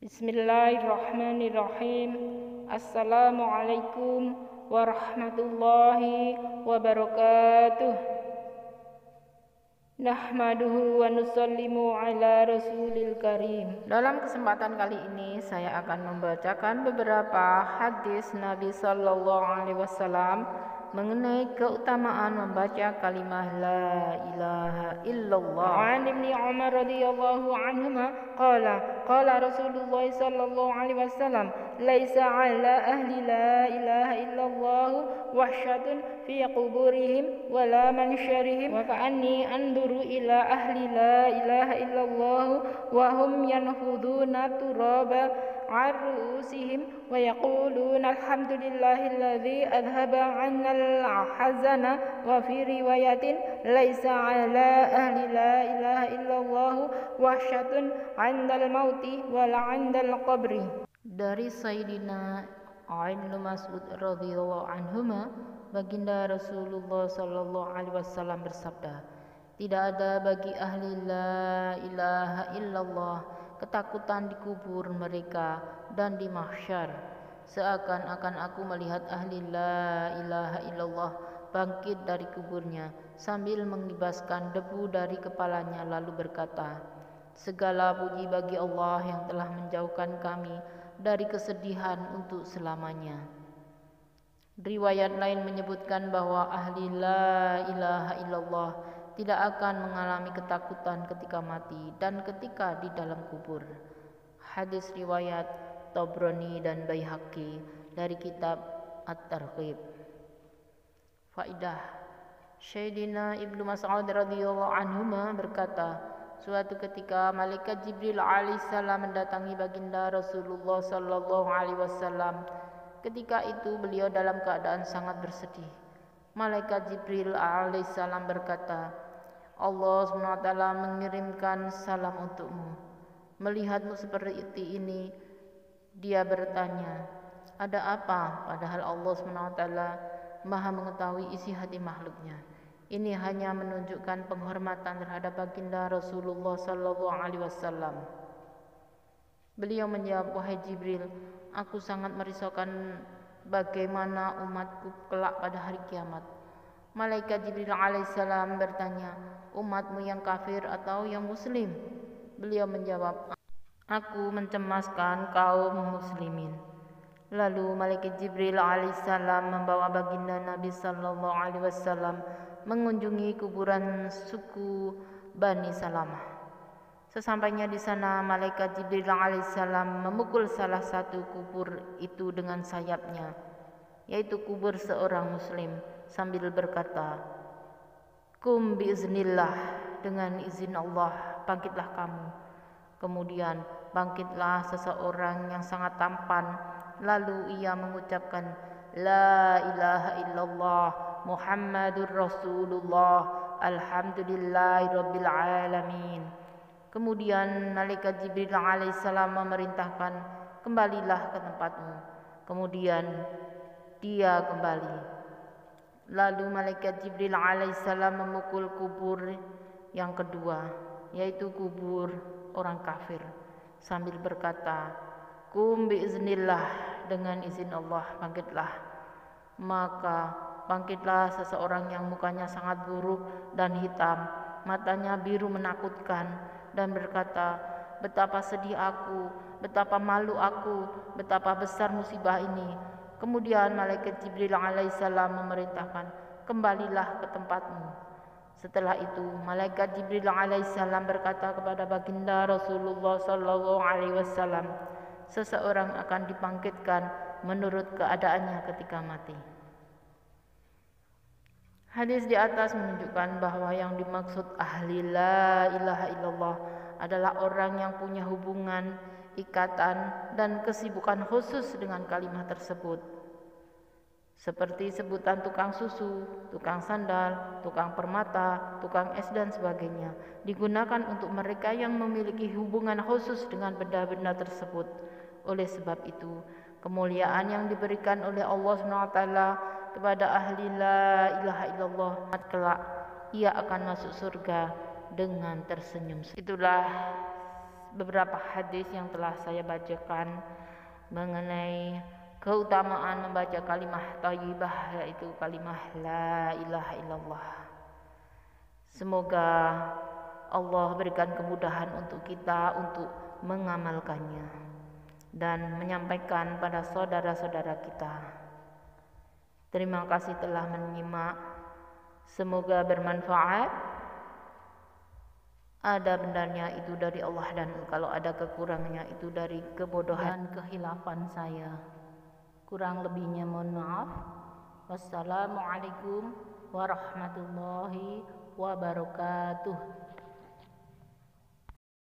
Bismillahirrahmanirrahim. Assalamualaikum warahmatullahi wabarakatuh. Nahmaduhu wa nusallimu ala rasulil karim. Dalam kesempatan kali ini saya akan membacakan beberapa hadis Nabi sallallahu alaihi wasallam mengenai keutamaan membaca kalimah la ilaha illallah. An Ibnu Umar radhiyallahu anhuma qala Rasulullah sallallahu alaihi wasallam laisa ala ahli la ilaha illallah wahsyatun fi quburihim wala mansyarihim wa ka'anni anduru ila ahli la ilaha illallah wa hum yanfuduna turaba عرؤوسهم ويقولون الحمد لله الذي أذهب عنا الحزن وفي رواية ليس على أهل لا إله إلا الله وحشة عند الموت ولا عند القبر. Dari Sayyidina Ibnu Mas'ud radhiyallahu anhuma, baginda Rasulullah sallallahu alaihi wasallam bersabda, tidak ada bagi ahli la ilaha illallah ketakutan di kubur mereka dan di mahsyar, seakan-akan aku melihat ahli la ilaha illallah bangkit dari kuburnya sambil mengibaskan debu dari kepalanya lalu berkata, segala puji bagi Allah yang telah menjauhkan kami dari kesedihan untuk selamanya. Riwayat lain menyebutkan bahwa ahli la ilaha illallah tidak akan mengalami ketakutan ketika mati dan ketika di dalam kubur. Hadis riwayat Tabrani dan Baihaqi dari kitab At-Targhib. Faidah, Sayyidina Ibnu Mas'ud radhiyallahu anhuma berkata, suatu ketika malaikat Jibril alaihissalam mendatangi baginda Rasulullah sallallahu alaihi wasallam. Ketika itu beliau dalam keadaan sangat bersedih. Malaikat Jibril alaihissalam berkata, Allah SWT mengirimkan salam untukmu. Melihatmu seperti ini, dia bertanya, ada apa? Padahal Allah SWT maha mengetahui isi hati makhluknya. Ini hanya menunjukkan penghormatan terhadap baginda Rasulullah SAW. Beliau menjawab, wahai Jibril, aku sangat merisaukan bagaimana umatku kelak pada hari kiamat. Malaikat Jibril alaihissalam bertanya, umatmu yang kafir atau yang muslim? Beliau menjawab, aku mencemaskan kaum muslimin. Lalu malaikat Jibril alaihissalam membawa baginda Nabi sallallahu alaihi wasallam mengunjungi kuburan suku Bani Salamah. Sesampainya di sana, malaikat Jibril alaihissalam memukul salah satu kubur itu dengan sayapnya, yaitu kubur seorang muslim, sambil berkata, kum biiznillah, dengan izin Allah bangkitlah kamu. Kemudian bangkitlah seseorang yang sangat tampan, lalu ia mengucapkan la ilaha illallah Muhammadur Rasulullah alhamdulillahirabbil alamin. Kemudian malaikat Jibril alaihissalam memerintahkan, kembalilah ke tempatmu. Kemudian dia kembali. Lalu malaikat Jibril alaihissalam memukul kubur yang kedua, yaitu kubur orang kafir, sambil berkata, kum biiznillah, dengan izin Allah bangkitlah. Maka bangkitlah seseorang yang mukanya sangat buruk dan hitam, matanya biru menakutkan, dan berkata, betapa sedih aku, betapa malu aku, betapa besar musibah ini. Kemudian malaikat Jibril alaihissalam memerintahkan, kembalilah ke tempatmu. Setelah itu malaikat Jibril alaihissalam berkata kepada baginda Rasulullah sallallahu alaihi wasallam, seseorang akan dibangkitkan menurut keadaannya ketika mati. Hadis di atas menunjukkan bahwa yang dimaksud ahli la ilaha illallah adalah orang yang punya hubungan, ikatan, dan kesibukan khusus dengan kalimat tersebut. Seperti sebutan tukang susu, tukang sandal, tukang permata, tukang es, dan sebagainya, digunakan untuk mereka yang memiliki hubungan khusus dengan benda-benda tersebut. Oleh sebab itu, kemuliaan yang diberikan oleh Allah SWT kepada ahli la ilaha illallah, kelak ia akan masuk surga dengan tersenyum. Itulah beberapa hadis yang telah saya bacakan mengenai keutamaan membaca kalimah thayyibah, yaitu kalimah la ilaha illallah. Semoga Allah berikan kemudahan untuk kita untuk mengamalkannya dan menyampaikan pada saudara-saudara kita. Terima kasih telah menyimak. Semoga bermanfaat. Ada benarnya itu dari Allah, dan kalau ada kekurangannya itu dari kebodohan dan kehilafan saya. Kurang lebihnya mohon maaf. Wassalamualaikum warahmatullahi wabarakatuh.